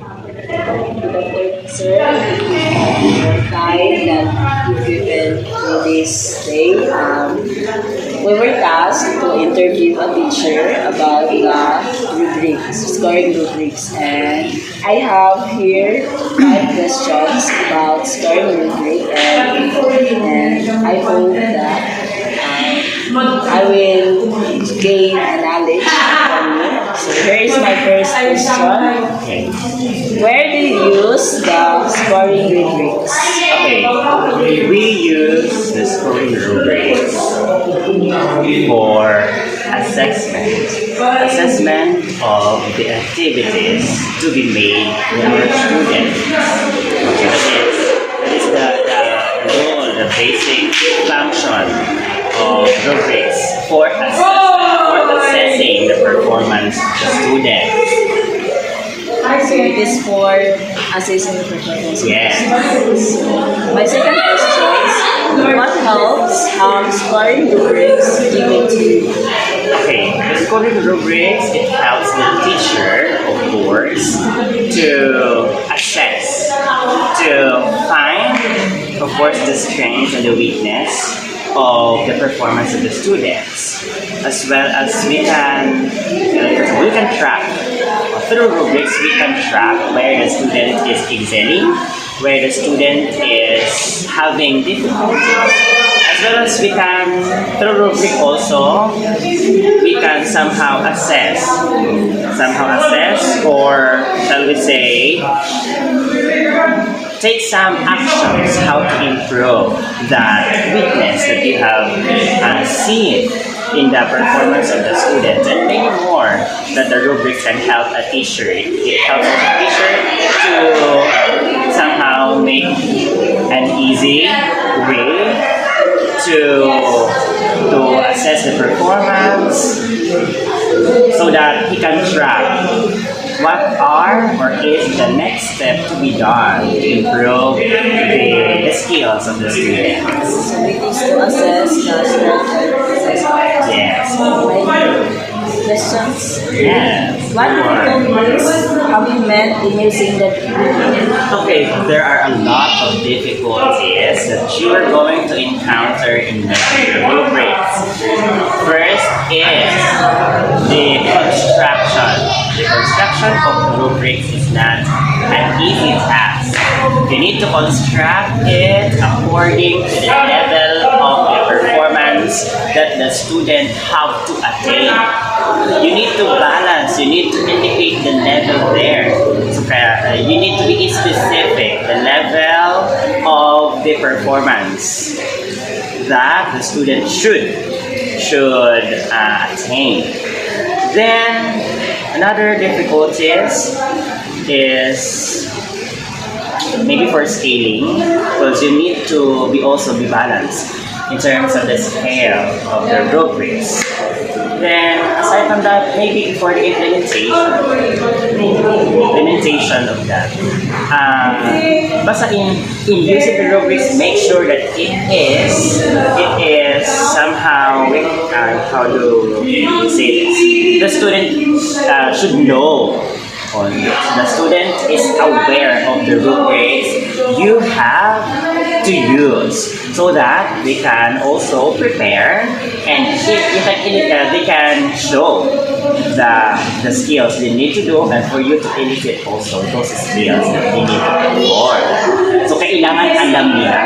Good afternoon, sir. Your time that you've given to this day. We were tasked to interview a teacher about the rubrics, scoring rubrics, and I have here 5 questions about scoring rubric, and I hope that I will gain a knowledge from you. So here is my first question. Where do you use the scoring rubrics? Okay, we use the scoring rubrics for assessment of the activities to be made with our students. That is the role, the basic function of rubrics for assessing the performance of the students. So it is for assessing the performance. Yes. My second question is, what helps scoring rubrics given to you? Okay, the scoring rubrics, it helps the teacher, of course, to assess, to find, of course, the strengths and the weakness of the performance of the students, as well as we can track through rubrics. We can track where the student is excelling, where the student is having difficulties, as well as we can through rubric also we can somehow assess, or shall we say take some actions how to improve that weakness that you have seen in the performance of the students, and many more that the rubrics can help a teacher. It helps a teacher to somehow make an easy way to assess the performance so that he can track what are or is the next step to be done to improve the skills of the students. So it is to assess the strength and assessment. Yes. Questions? Yes. What difficulties have you met in using the rubric? Okay, there are a lot of difficulties that you are going to encounter in the rubrics. First is the construction. The construction of rubrics is not an easy task. You need to construct it according to the level of the performance that the student have to attain. You need to balance, you need to indicate the level there. So, you need to be specific, the level of the performance that the student should attain. Then another difficulties is maybe for scaling, because you need to also be balanced in terms of the scale of the rubrics. Then aside from that, maybe for the implementation of that. Basta in using the rubrics, make sure that it is somehow how do you say this? The student should know on this. The student is aware of the rubrics you have to use, so that they can also prepare and they can show the skills they need to do, and for you to elicit also those skills that they need to perform. So kailangan alam nila.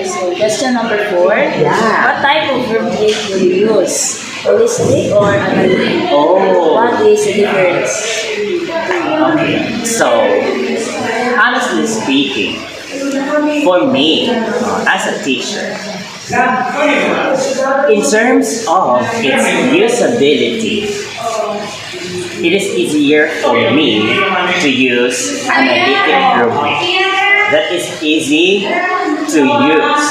So question number 4. What type of rubric do you use? Holistic or analytic? Oh. What is the difference? Okay, so honestly speaking, for me as a teacher, in terms of its usability, it is easier for me to use analytic rubric. That is easy to use.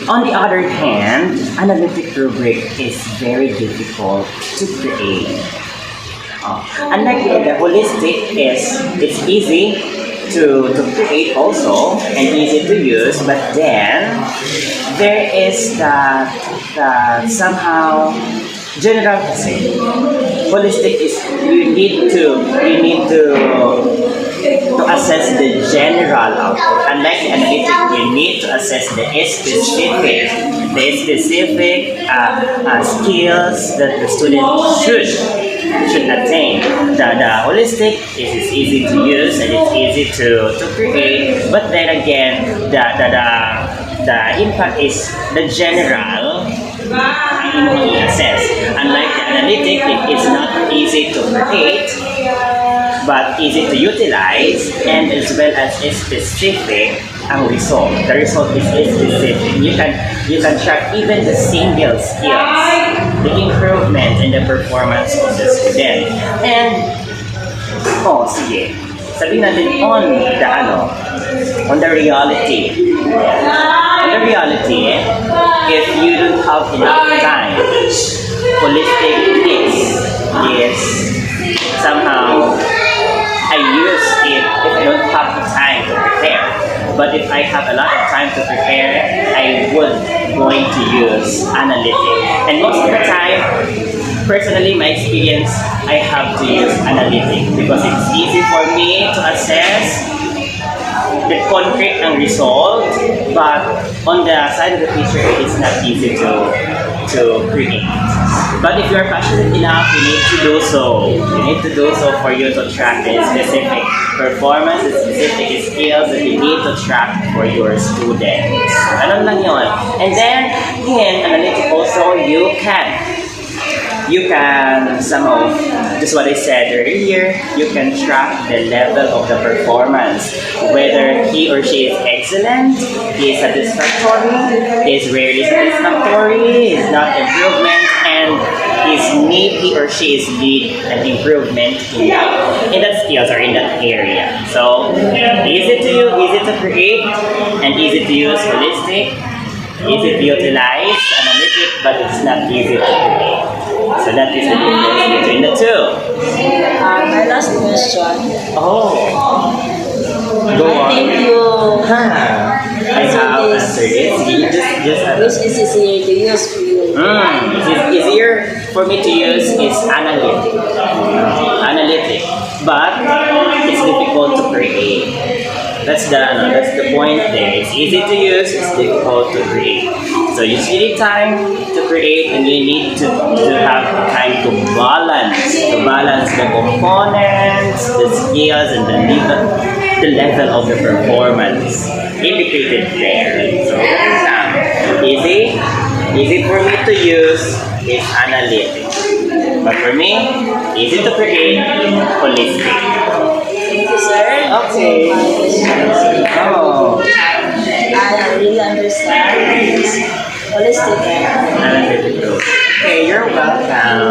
On the other hand, analytic rubric is very difficult to create. Unlike the holistic, it's easy to create also and easy to use, but then there is that somehow general kasi Holistic is you need to assess the general output. Unlike the analytic, you need to assess the specific skills that the student should attain. The holistic is easy to use and it's easy to create, but then again, the impact is the general in assess. Unlike the analytic, it is not easy to create, but easy to utilize, and as well as specific ang result. The result is specific. You can track even the single skills, the improvement in the performance of the student. And sige. Sabihin natin on the reality. On the reality, if you don't have enough time, holistic is somehow I use it if I don't have the time to prepare. But if I have a lot of time to prepare, I would going to use analytic. And most of the time, personally, my experience, I have to use analytic because it's easy for me to assess the concrete and result, but on the side of the teacher, it's not easy to create. But if you're passionate enough, you need to do so. You need to do so for you to track the specific performance, the specific skills that you need to track for your students. Ganun lang yun. And then, again, analytic also, you can somehow, just what I said earlier, you can track the level of the performance, whether he or she is excellent, is satisfactory, is rarely satisfactory, is not improvement, and he or she is need an improvement in that skills or in that area. So easy to use, easy to create, and easy to use holistic, easy to utilize analytic, but it's not easy to create. So that is the difference between the two. My last question. Oh. Go on. I think you I have answered it. which is easier to use for you. It's easier for me to use is analytic. But it's difficult to create. That's the point there. It's easy to use, it's difficult to create. So you need time to create, and you need to have time to balance the components, the skills, and the level of the performance indicated there. So that's easy for me to use is analytic. But for me, easy to create, holistic. Thank you, sir. Okay. Oh. I really understand holistic. Okay, you're welcome.